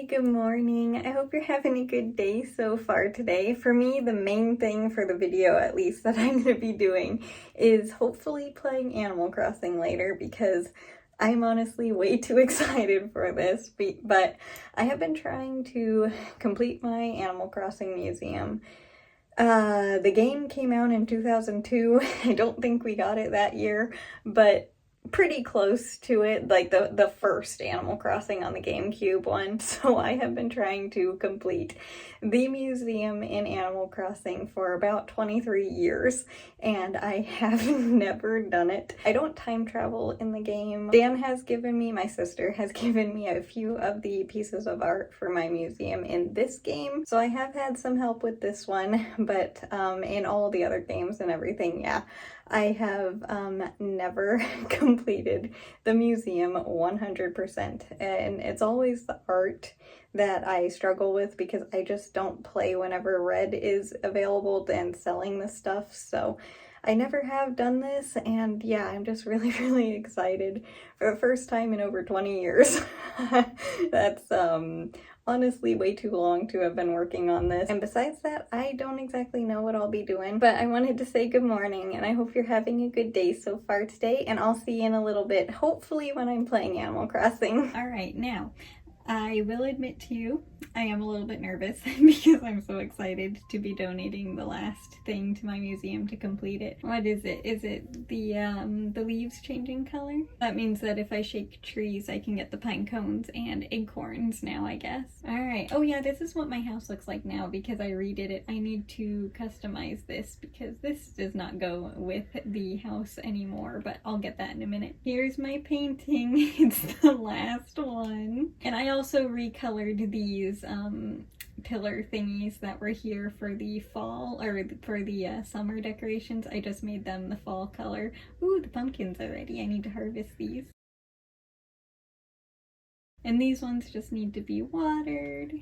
good morning. I hope you're having a good day so far today. For me, the main thing for the video, at least, that I'm going to be doing is hopefully playing Animal Crossing later because I'm honestly way too excited for this. But I have been trying to complete my Animal Crossing museum. The game came out in 2002. I don't think we got it that year, but pretty close to it, like the first Animal Crossing on the GameCube one. So I have been trying to complete the museum in Animal Crossing for about 23 years, and I have never done it. I don't time travel in the game. Dan has given me, my sister has given me a few of the pieces of art for my museum in this game, so I have had some help with this one, but in all the other games and everything, yeah, I have never completed the museum 100%, and it's always the art that I struggle with because I just don't play whenever Red is available and selling the stuff, so I never have done this, and yeah, I'm just really excited for the first time in over 20 years. That's honestly way too long to have been working on this. And besides that, I don't exactly know what I'll be doing, but I wanted to say good morning, and I hope you're having a good day so far today, and I'll see you in a little bit, hopefully when I'm playing Animal Crossing. All right, now, I will admit to you, I am a little bit nervous because I'm so excited to be donating the last thing to my museum to complete it. What is it? Is it the leaves changing color? That means that if I shake trees, I can get the pine cones and acorns now, I guess. All right. Oh yeah, this is what my house looks like now because I redid it. I need to customize this because this does not go with the house anymore, but I'll get that in a minute. Here's my painting. It's the last one. And I also recolored these pillar thingies that were here for the fall, or for the summer decorations. I just made them the fall color. Ooh, the pumpkins are ready. I need to harvest these. And these ones just need to be watered.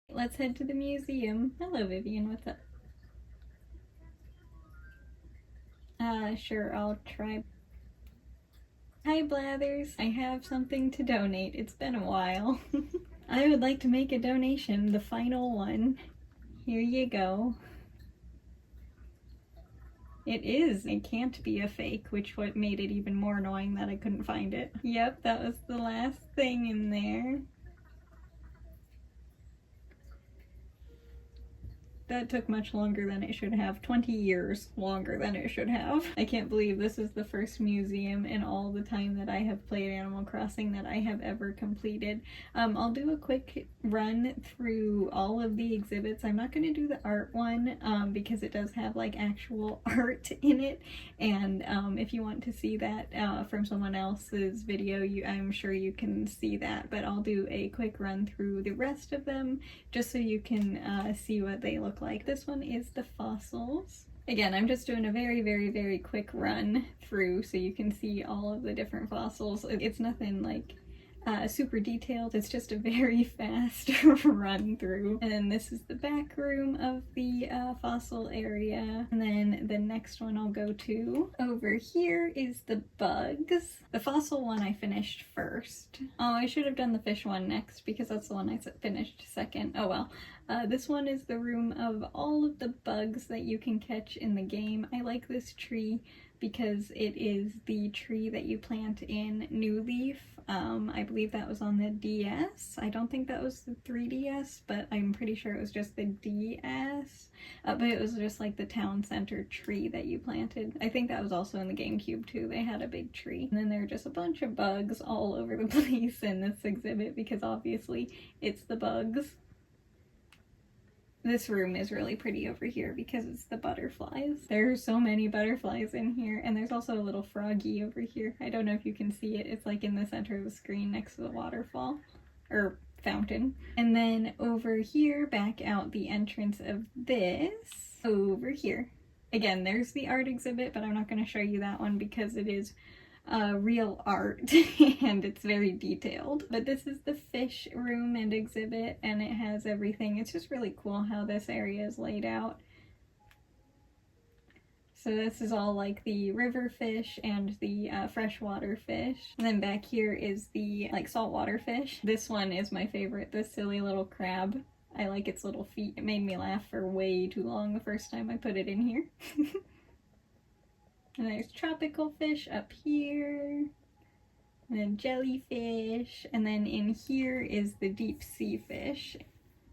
Let's head to the museum. Hello, Vivian, what's up? Sure, I'll try. Hi, Blathers. I have something to donate. It's been a while. I would like to make a donation, the final one. Here you go. It is. It can't be a fake, which what made it even more annoying that I couldn't find it. Yep, that was the last thing in there. That took much longer than it should have. 20 years longer than it should have. I can't believe this is the first museum in all the time that I have played Animal Crossing that I have ever completed. I'll do a quick run through all of the exhibits. I'm not going to do the art one because it does have like actual art in it, and if you want to see that from someone else's video, I'm sure you can see that, but I'll do a quick run through the rest of them just so you can see what they look like. This one is the fossils. Again, I'm just doing a very quick run through so you can see all of the different fossils. It's nothing like super detailed, it's just a very fast run through. And then this is the back room of the fossil area. And then the next one I'll go to over here is the bugs. The fossil one I finished first. Oh, I should have done the fish one next because that's the one I finished second. Oh well. This one is the room of all of the bugs that you can catch in the game. I like this tree because it is the tree that you plant in New Leaf. I believe that was on the DS. I don't think that was the 3DS, but I'm pretty sure it was just the DS. But it was just like the town center tree that you planted. I think that was also in the GameCube too. They had a big tree. And then there are just a bunch of bugs all over the place in this exhibit because obviously it's the bugs. This room is really pretty over here because it's the butterflies. There are so many butterflies in here, and there's also a little froggy over here. I don't know if you can see it. It's like in the center of the screen next to the waterfall, or fountain. And then over here, back out the entrance of this, over here. Again, there's the art exhibit, but I'm not going to show you that one because it is real art and it's very detailed. But this is the fish room and exhibit, and it has everything. It's just really cool how this area is laid out. So this is all like the river fish and the freshwater fish. And then back here is the like saltwater fish. This one is my favorite, this silly little crab. I like its little feet. It made me laugh for way too long the first time I put it in here. And there's tropical fish up here. And then jellyfish. And then in here is the deep sea fish.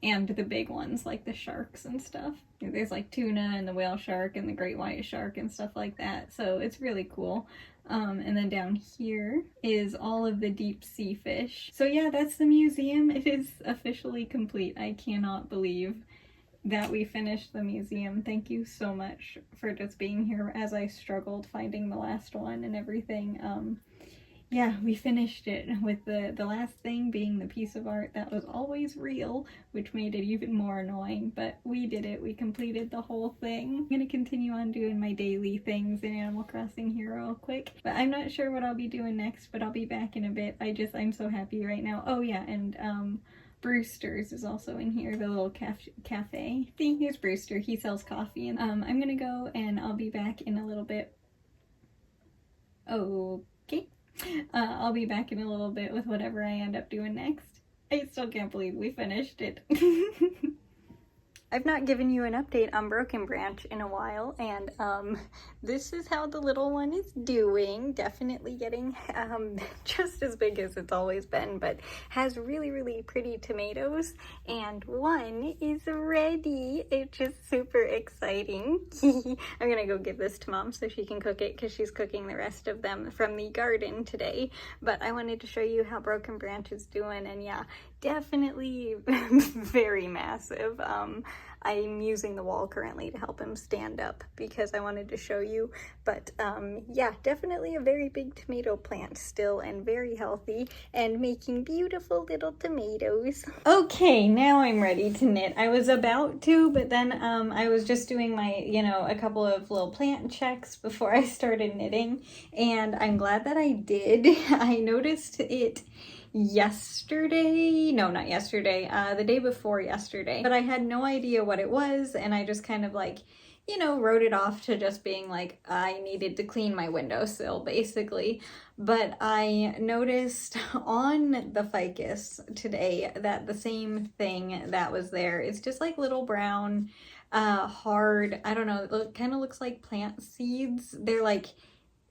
And the big ones like the sharks and stuff. There's like tuna and the whale shark and the great white shark and stuff like that. So it's really cool. And then down here is all of the deep sea fish. So yeah, that's the museum. It is officially complete. I cannot believe that we finished the museum. Thank you so much for just being here as I struggled finding the last one and everything. Yeah, we finished it with the last thing being the piece of art that was always real, which made it even more annoying, but we did it. We completed the whole thing. I'm gonna continue on doing my daily things in Animal Crossing here real quick, but I'm not sure what I'll be doing next, but I'll be back in a bit. I'm so happy right now. Oh yeah, and Brewster's is also in here, the little cafe. See, here's Brewster. He sells coffee, and I'm gonna go and I'll be back in a little bit. Okay. I'll be back in a little bit with whatever I end up doing next. I still can't believe we finished it. I've not given you an update on Broken Branch in a while, and this is how the little one is doing. Definitely getting just as big as it's always been, but has really, really pretty tomatoes, and one is ready. It's just super exciting. I'm gonna go give this to Mom so she can cook it, because she's cooking the rest of them from the garden today, but I wanted to show you how Broken Branch is doing, and yeah, definitely very massive. I'm using the wall currently to help him stand up because I wanted to show you, but yeah, definitely a very big tomato plant still, and very healthy and making beautiful little tomatoes. Okay, now I'm ready to knit. I was about to, but then I was just doing my, a couple of little plant checks before I started knitting, and I'm glad that I did. I noticed it yesterday, no, not yesterday, the day before yesterday, but I had no idea what it was, and I just kind of like, wrote it off to just being like, I needed to clean my windowsill, basically. But I noticed on the ficus today that the same thing that was there, it's just like little brown, hard, I don't know, it kind of looks like plant seeds. They're like,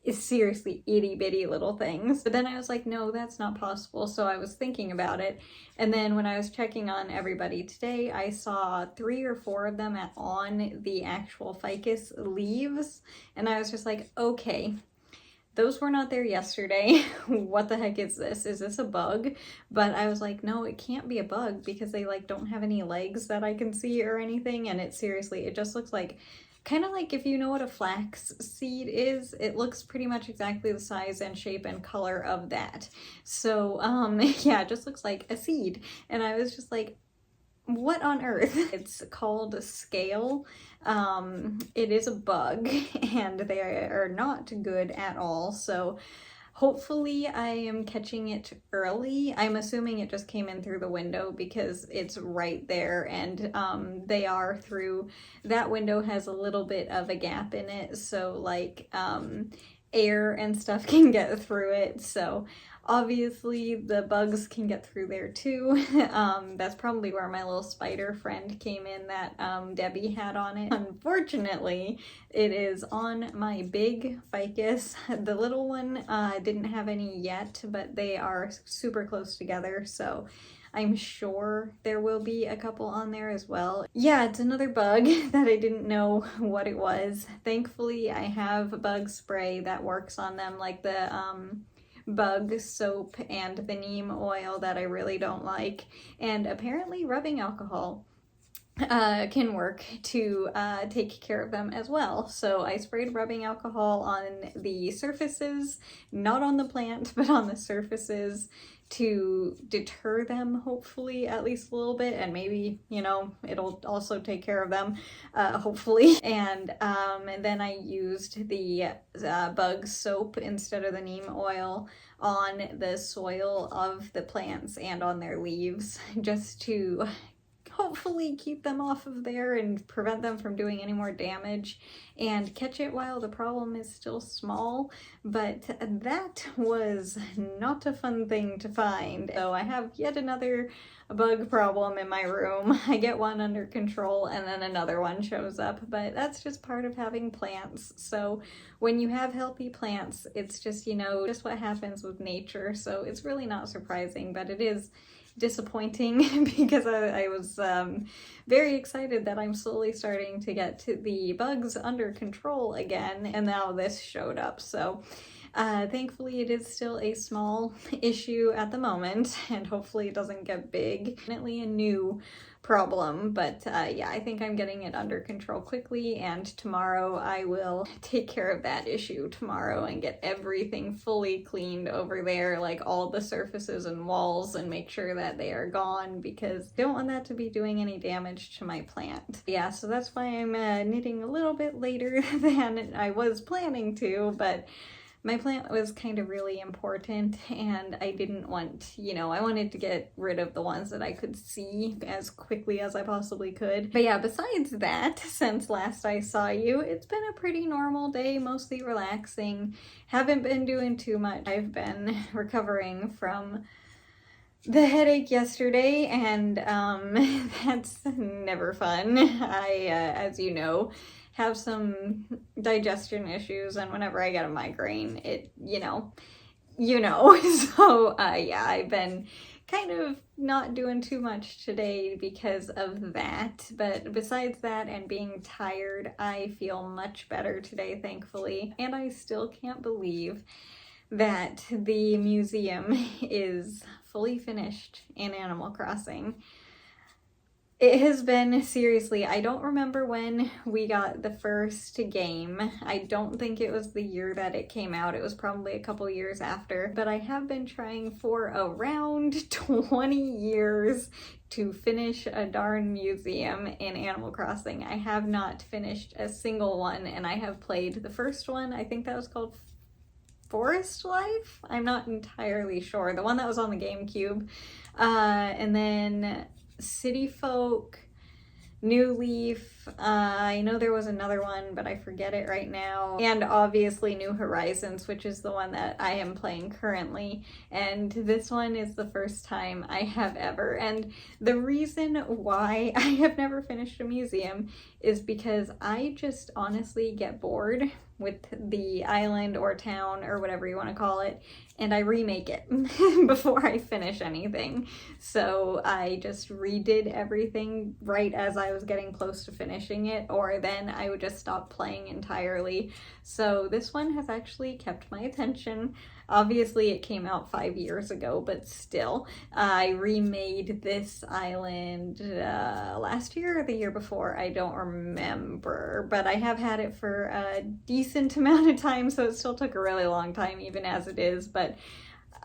is seriously itty bitty little things. But then I was like, no, that's not possible. So I was thinking about it. And then when I was checking on everybody today, I saw 3 or 4 of them on the actual ficus leaves. And I was just like, okay, those were not there yesterday. What the heck is this? Is this a bug? But I was like, no, it can't be a bug because they like don't have any legs that I can see or anything. And it seriously, it just looks like kind of like, if you know what a flax seed is, it looks pretty much exactly the size and shape and color of that. So yeah, it just looks like a seed. And I was just like, what on earth? It's called scale. It is a bug, and they are not good at all. So hopefully I am catching it early. I'm assuming it just came in through the window because it's right there, and they are through, that window has a little bit of a gap in it, so like air and stuff can get through it. So obviously the bugs can get through there too. That's probably where my little spider friend came in that Debbie had on it. Unfortunately, it is on my big ficus. The little one didn't have any yet, but they are super close together, so I'm sure there will be a couple on there as well. Yeah, it's another bug that I didn't know what it was. Thankfully, I have bug spray that works on them, like the bug soap and the neem oil that I really don't like. And apparently rubbing alcohol can work to take care of them as well. So I sprayed rubbing alcohol on the surfaces, not on the plant, but on the surfaces, to deter them, hopefully, at least a little bit, and maybe, it'll also take care of them, hopefully. And then I used the bug soap instead of the neem oil on the soil of the plants and on their leaves, just to hopefully keep them off of there and prevent them from doing any more damage and catch it while the problem is still small. But that was not a fun thing to find. So I have yet another bug problem in my room. I get one under control and then another one shows up, but that's just part of having plants. So when you have healthy plants, it's just, you know, just what happens with nature. So it's really not surprising, but it is disappointing because I was very excited that I'm slowly starting to get to the bugs under control again, and now this showed up. So thankfully it is still a small issue at the moment, and hopefully it doesn't get big. Definitely a new problem, but yeah, I think I'm getting it under control quickly, and tomorrow I will take care of that issue tomorrow and get everything fully cleaned over there, like all the surfaces and walls, and make sure that they are gone because I don't want that to be doing any damage to my plant. Yeah, so that's why I'm knitting a little bit later than I was planning to, but my plant was kind of really important and I didn't want, you know, I wanted to get rid of the ones that I could see as quickly as I possibly could. But yeah, besides that, since last I saw you, it's been a pretty normal day, mostly relaxing. Haven't been doing too much. I've been recovering from the headache yesterday, and that's never fun. As you know, have some digestion issues, and whenever I get a migraine, it, you know. So yeah, I've been kind of not doing too much today because of that, but besides that and being tired, I feel much better today, thankfully. And I still can't believe that the museum is fully finished in Animal Crossing. It has been, seriously, I don't remember when we got the first game. I don't think it was the year that it came out. It was probably a couple years after. But I have been trying for around 20 years to finish a darn museum in Animal Crossing. I have not finished a single one, and I have played the first one. I think that was called Forest Life? I'm not entirely sure. The one that was on the GameCube. And then City Folk, New Leaf, I know there was another one, but I forget it right now. And obviously New Horizons, which is the one that I am playing currently. And this one is the first time I have ever. And the reason why I have never finished a museum is because I just honestly get bored with the island or town or whatever you want to call it, and I remake it before I finish anything. So I just redid everything right as I was getting close to finishing it, or then I would just stop playing entirely. So this one has actually kept my attention. Obviously it came out 5 years ago, but still, I remade this island last year or the year before, I don't remember, but I have had it for a decent amount of time, so it still took a really long time even as it is, but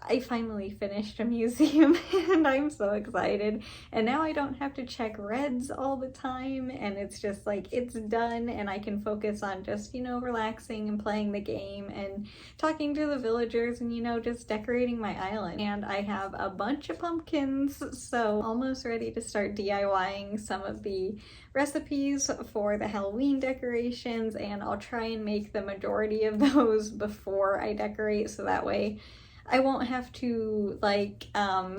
I finally finished a museum and I'm so excited. And now I don't have to check reds all the time, and it's just like, it's done and I can focus on just, you know, relaxing and playing the game and talking to the villagers and, you know, just decorating my island. And I have a bunch of pumpkins, so almost ready to start DIYing some of the recipes for the Halloween decorations, and I'll try and make the majority of those before I decorate, so that way I won't have to like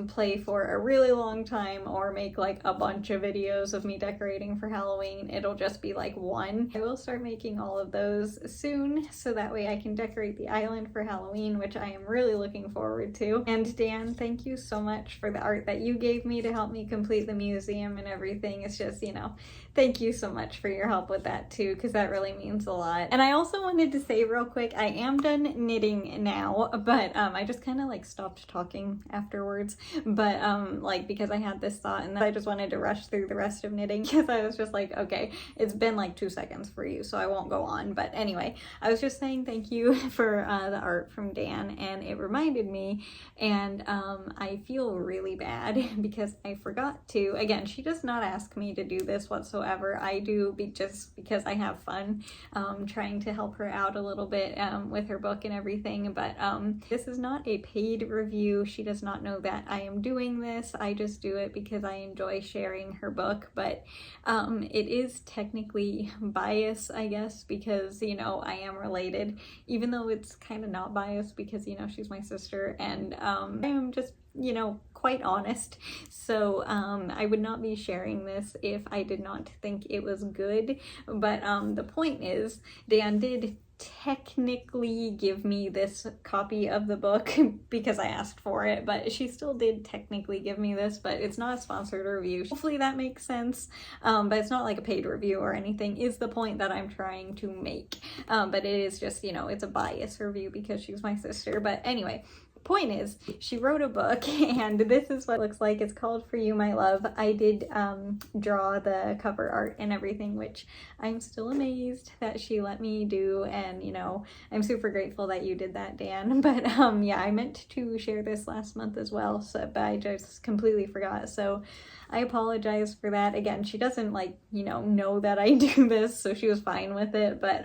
play for a really long time or make like a bunch of videos of me decorating for Halloween. It'll just be like one. I will start making all of those soon, so that way I can decorate the island for Halloween, which I am really looking forward to. And Dan, thank you so much for the art that you gave me to help me complete the museum and everything. It's just, you know, thank you so much for your help with that too, because that really means a lot. And I also wanted to say real quick, I am done knitting now, but I just kind of like stopped talking afterwards, but like because I had this thought and I just wanted to rush through the rest of knitting because I was just like, okay, it's been like 2 seconds for you, so I won't go on. But anyway, I was just saying thank you for the art from Dan, and it reminded me, and I feel really bad because I forgot to. Again, she does not ask me to do this whatsoever. I do just because I have fun trying to help her out a little bit with her book and everything, but this is not a paid review. She does not know that I am doing this. I just do it because I enjoy sharing her book, but it is technically biased, I guess, because, you know, I am related, even though it's kind of not biased because, you know, she's my sister, and I am just, you know, quite honest. So I would not be sharing this if I did not think it was good. But the point is, Dan did technically give me this copy of the book because I asked for it, but she still did technically give me this, but it's not a sponsored review. Hopefully that makes sense, but it's not like a paid review or anything, is the point that I'm trying to make. But it is just, you know, it's a biased review because she's my sister. But anyway, point is, she wrote a book, and this is what it looks like. It's called For You My Love. I did draw the cover art and everything, which I'm still amazed that she let me do, and you know, I'm super grateful that you did that, Dan. But yeah, I meant to share this last month as well, so but I just completely forgot, so I apologize for that. Again, she doesn't, like, you know that I do this, so she was fine with it, but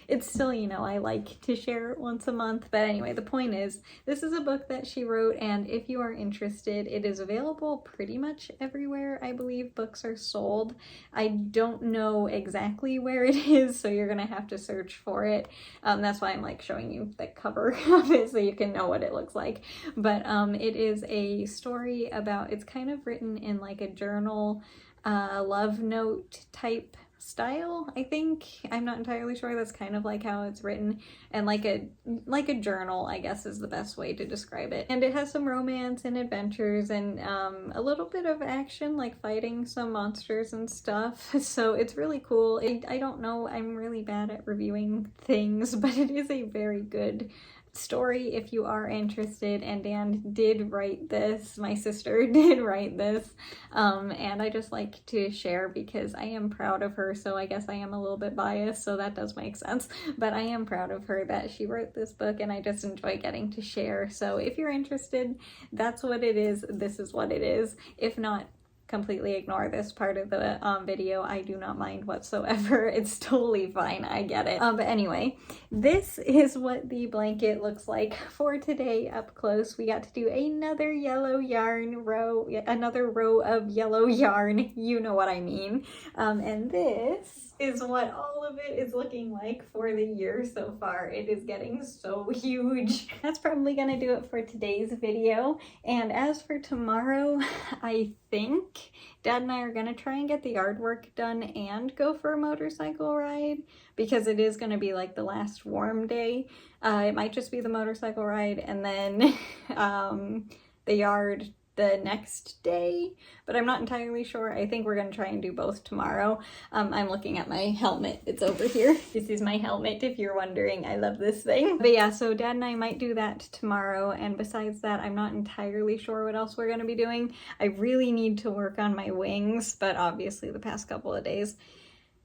it's still, you know, I like to share it once a month. But anyway, the point is, this is a book that she wrote, and if you are interested, it is available pretty much everywhere I believe books are sold. I don't know exactly where it is, so you're gonna have to search for it. That's why I'm like showing you the cover of it so you can know what it looks like. But it is a story about, it's kind of written in like a journal, love note type style, I think. I'm not entirely sure. That's kind of like how it's written, and like a journal, I guess, is the best way to describe it. And it has some romance and adventures and a little bit of action, like fighting some monsters and stuff. So it's really cool. I don't know, I'm really bad at reviewing things, but it is a very good story if you are interested. And Dan did write this, my sister did write this, and I just like to share because I am proud of her. So I guess I am a little bit biased, so that does make sense, but I am proud of her that she wrote this book, and I just enjoy getting to share. So if you're interested, that's what it is. This is what it is. If not, completely ignore this part of the video. I do not mind whatsoever. It's totally fine. I get it. But anyway, this is what the blanket looks like for today up close. We got to do another yellow yarn row, another row of yellow yarn. You know what I mean. And this is what all of it is looking like for the year so far. It is getting so huge. That's probably gonna do it for today's video. And as for tomorrow, I think Dad and I are gonna try and get the yard work done and go for a motorcycle ride, because it is gonna be like the last warm day. It might just be the motorcycle ride and then the yard the next day, but I'm not entirely sure. I think we're gonna try and do both tomorrow. I'm looking at my helmet. It's over here. This is my helmet, if you're wondering. I love this thing. But yeah, so Dad and I might do that tomorrow, and besides that, I'm not entirely sure what else we're gonna be doing. I really need to work on my wings, but obviously the past couple of days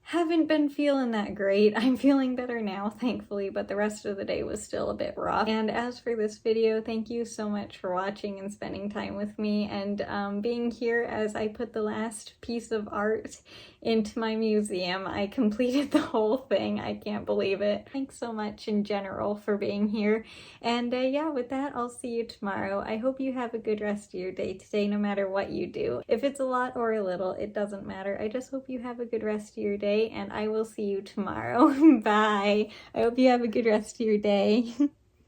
haven't been feeling that great. I'm feeling better now, thankfully, but the rest of the day was still a bit rough. And as for this video, thank you so much for watching and spending time with me, and being here as I put the last piece of art into my museum. I completed the whole thing. I can't believe it. Thanks so much in general for being here. And yeah, with that, I'll see you tomorrow. I hope you have a good rest of your day today, no matter what you do. If it's a lot or a little, it doesn't matter. I just hope you have a good rest of your day, and I will see you tomorrow. Bye. I hope you have a good rest of your day.